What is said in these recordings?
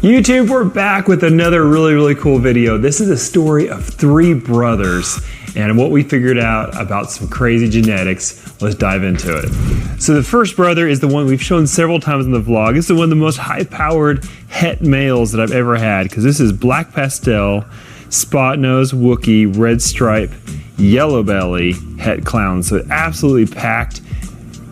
YouTube, we're back with another really cool video. This is a story of three brothers and what we figured out about some crazy genetics. Let's dive into it. So the first brother is the one we've shown several times in the vlog. This is one of the most high-powered het males that I've ever had, because this is black pastel, spot nose, Wookiee, red stripe, yellow belly, het clown. So absolutely packed.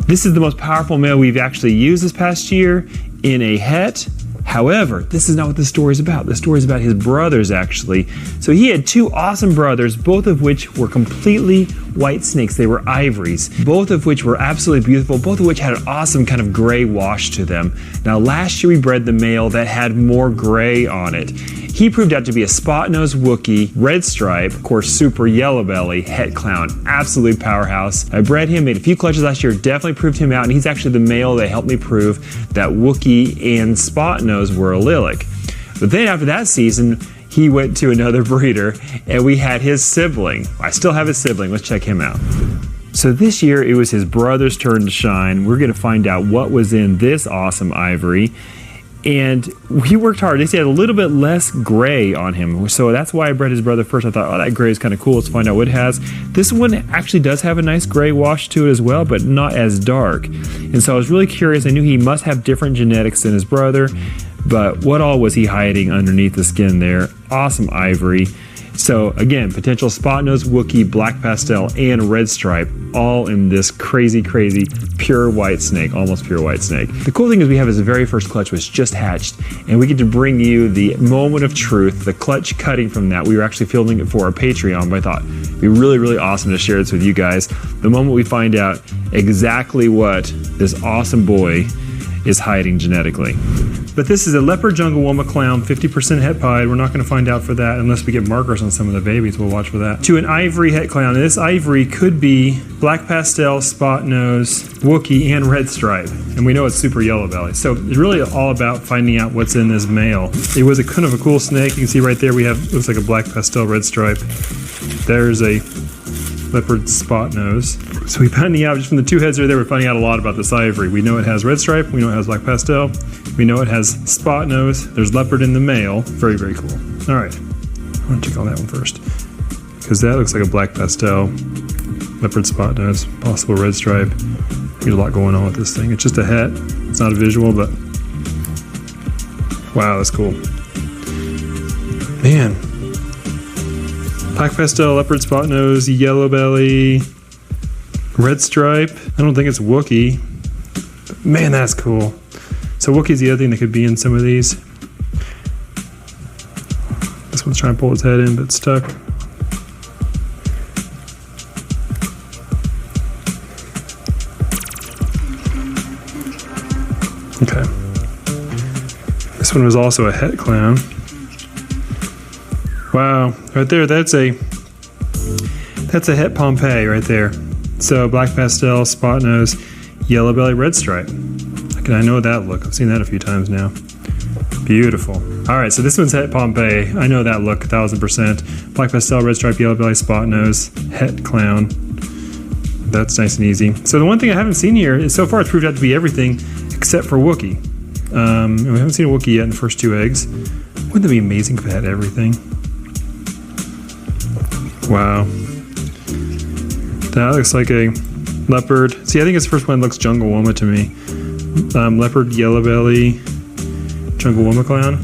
This is the most powerful male we've actually used this past year in a het. However, this is not what the story is about. The story is about his brothers, actually. So he had two awesome brothers, both of which were completely white snakes. They were ivories, both of which were absolutely beautiful, both of which had an awesome kind of gray wash to them. Now, last year we bred the male that had more gray on it. He proved out to be a spot-nosed Wookiee, red stripe, of course, super yellow belly, het clown, absolute powerhouse. I bred him, made a few clutches last year, definitely proved him out, and he's actually the male that helped me prove that Wookiee and spot nose were allylic. But then after that season, he went to another breeder, and we had his sibling. I still have his sibling. Let's check him out. So this year, it was his brother's turn to shine. We're going to find out what was in this awesome ivory. And he worked hard. They said he had a little bit less gray on him. So that's why I bred his brother first. I thought, oh, that gray is kind of cool. Let's find out what it has. This one actually does have a nice gray wash to it as well, but not as dark. And so I was really curious. I knew he must have different genetics than his brother, but what all was he hiding underneath the skin there? Awesome ivory. So again, potential spot-nosed Wookiee, black pastel, and red stripe, all in this crazy pure white snake, almost pure white snake. The cool thing is we have his very first clutch was just hatched, and we get to bring you the moment of truth, the clutch cutting from that. We were actually filming it for our Patreon, but I thought it'd be really awesome to share this with you guys. The moment we find out exactly what this awesome boy is hiding genetically. But this is a leopard jungle woman clown, 50% het pied. We're not going to find out for that unless we get markers on some of the babies. We'll watch for that. To an ivory het clown. And this ivory could be black pastel, spot nose, Wookiee, and red stripe. And we know it's super yellow belly. So it's really all about finding out what's in this male. It was a kind of a cool snake. You can see right there we have, looks like a black pastel, red stripe. There's a leopard spot nose. So we're finding out just from the two heads right there, we're finding out a lot about this ivory. We know it has red stripe, we know it has black pastel, we know it has spot nose, there's leopard in the male. Very cool. All right, I want to check on that one first, because that looks like a black pastel, leopard spot nose, possible red stripe. There's a lot going on with this thing. It's just a het, it's not a visual, but wow, that's cool. Man. Black pastel, leopard spot nose, yellow belly, red stripe. I don't think it's Wookiee. But man, that's cool. So Wookiee's the other thing that could be in some of these. This one's trying to pull its head in, but it's stuck. Okay. This one was also a het clown. Wow, right there, that's a het Pompeii right there. So black pastel, spot nose, yellow belly, red stripe. I know that look. I've seen that a few times now. Beautiful. All right, so this one's het Pompeii. I know that look 1000%. Black pastel, red stripe, yellow belly, spot nose, het clown. That's nice and easy. So the one thing I haven't seen here is so far it's proved out to be everything except for Wookiee. We haven't seen a Wookiee yet in the first two eggs. Wouldn't that be amazing if it had everything? Wow. That looks like a leopard. See, I think it's the first one that looks jungle woman to me. Leopard, yellow belly, jungle woman clown.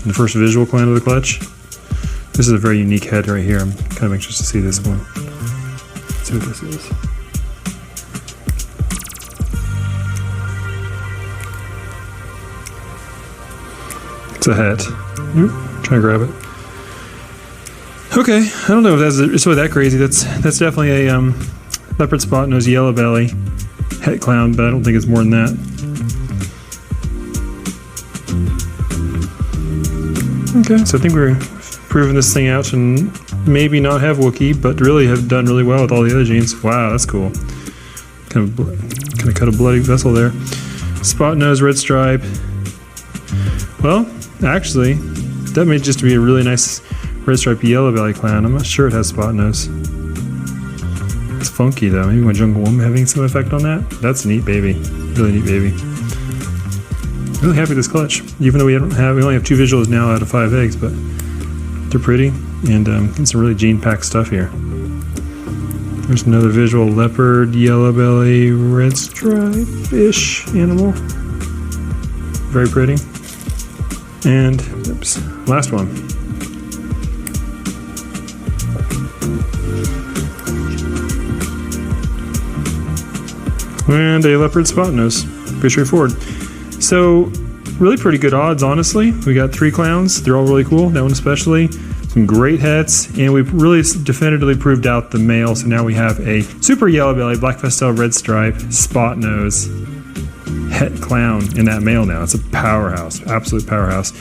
The first visual clown of the clutch. This is a very unique head right here. I'm kind of anxious to see this one. Let's see what this is. It's a het. Try to grab it. Okay, I don't know if it's really that crazy. That's definitely a leopard spot nose, yellow belly, het clown, but I don't think it's more than that. Okay, so I think we're proving this thing out and maybe not have Wookiee, but really have done really well with all the other genes. Wow, that's cool. Kind of cut a bloody vessel there. Spot nose, red stripe. Well, actually, that may just be a really nice red stripe yellow belly clown. I'm not sure it has spot nose. It's funky though. Maybe my jungle woman having some effect on that. That's a neat baby. Really neat baby. Really happy with this clutch, even though we only have 2 visuals now out of 5 eggs, but they're pretty, and getting some really gene-packed stuff here. There's another visual leopard, yellow belly, red stripe-ish animal. Very pretty. And, oops, last one. And a leopard spot nose. Pretty straightforward. So, really pretty good odds, honestly. We got 3 clowns. They're all really cool. That one especially. Some great hets, and we've really definitively proved out the male. So now we have a super yellow belly, black pastel, red stripe, spot nose, het clown in that male now. It's a powerhouse, absolute powerhouse.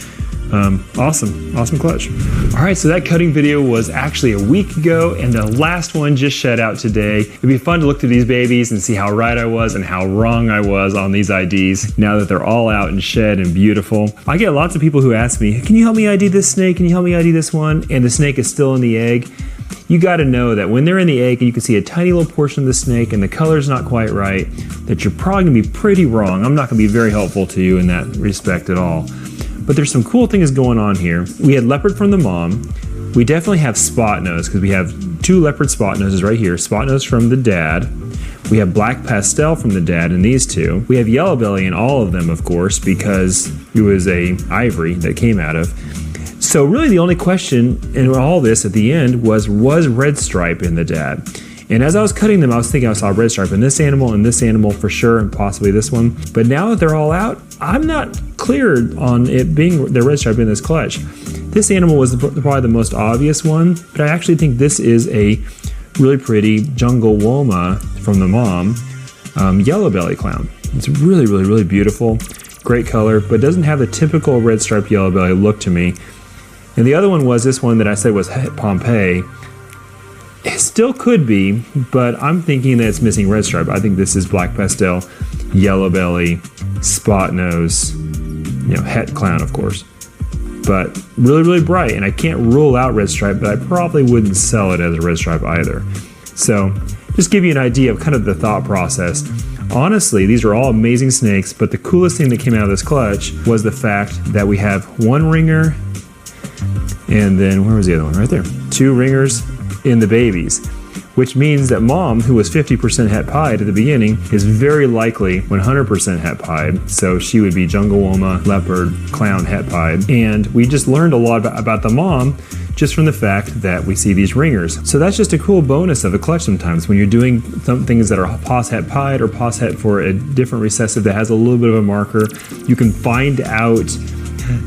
Awesome clutch. All right, so that cutting video was actually a week ago, and the last one just shed out today. It'd be fun to look through these babies and see how right I was and how wrong I was on these IDs now that they're all out and shed and beautiful. I get lots of people who ask me, can you help me ID this snake? Can you help me ID this one? And the snake is still in the egg. You got to know that when they're in the egg and you can see a tiny little portion of the snake and the color's not quite right, that you're probably going to be pretty wrong. I'm not going to be very helpful to you in that respect at all. But there's some cool things going on here. We had leopard from the mom. We definitely have spot nose because we have 2 leopard spot noses right here. Spot nose from the dad. We have black pastel from the dad in these 2. We have yellow belly in all of them, of course, because it was a ivory that came out of. So really the only question in all this at the end was red stripe in the dad? And as I was cutting them, I was thinking I saw red stripe in this animal for sure, and possibly this one. But now that they're all out, I'm not clear on it being the red stripe in this clutch. This animal was probably the most obvious one, but I actually think this is a really pretty jungle woma from the mom, yellow belly clown. It's really beautiful, great color, but doesn't have the typical red stripe yellow belly look to me. And the other one was this one that I said was Pompeii. It still could be, but I'm thinking that it's missing red stripe. I think this is black pastel, yellow belly, spot nose, het clown, of course. But really bright, and I can't rule out red stripe, but I probably wouldn't sell it as a red stripe either. So, just give you an idea of kind of the thought process. Honestly, these are all amazing snakes, but the coolest thing that came out of this clutch was the fact that we have 1 ringer, and then, where was the other one? Right there. 2 ringers in the babies, which means that mom, who was 50% het pied at the beginning, is very likely 100% het pied. So she would be jungle woma, leopard, clown het pied. And we just learned a lot about the mom just from the fact that we see these ringers. So that's just a cool bonus of a clutch sometimes when you're doing some things that are pos het pied or pos het for a different recessive that has a little bit of a marker. You can find out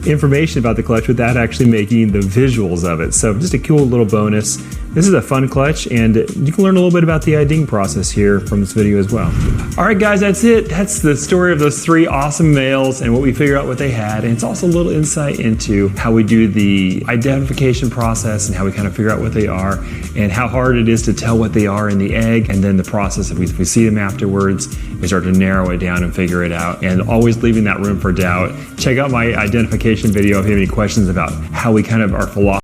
information about the clutch without actually making the visuals of it. So just a cool little bonus. This is a fun clutch, and you can learn a little bit about the IDing process here from this video as well. All right, guys, that's it. That's the story of those 3 awesome males and what we figured out what they had. And it's also a little insight into how we do the identification process and how we kind of figure out what they are and how hard it is to tell what they are in the egg. And then the process, if we see them afterwards, we start to narrow it down and figure it out, and always leaving that room for doubt. Check out my identification video if you have any questions about how we kind of our philosophy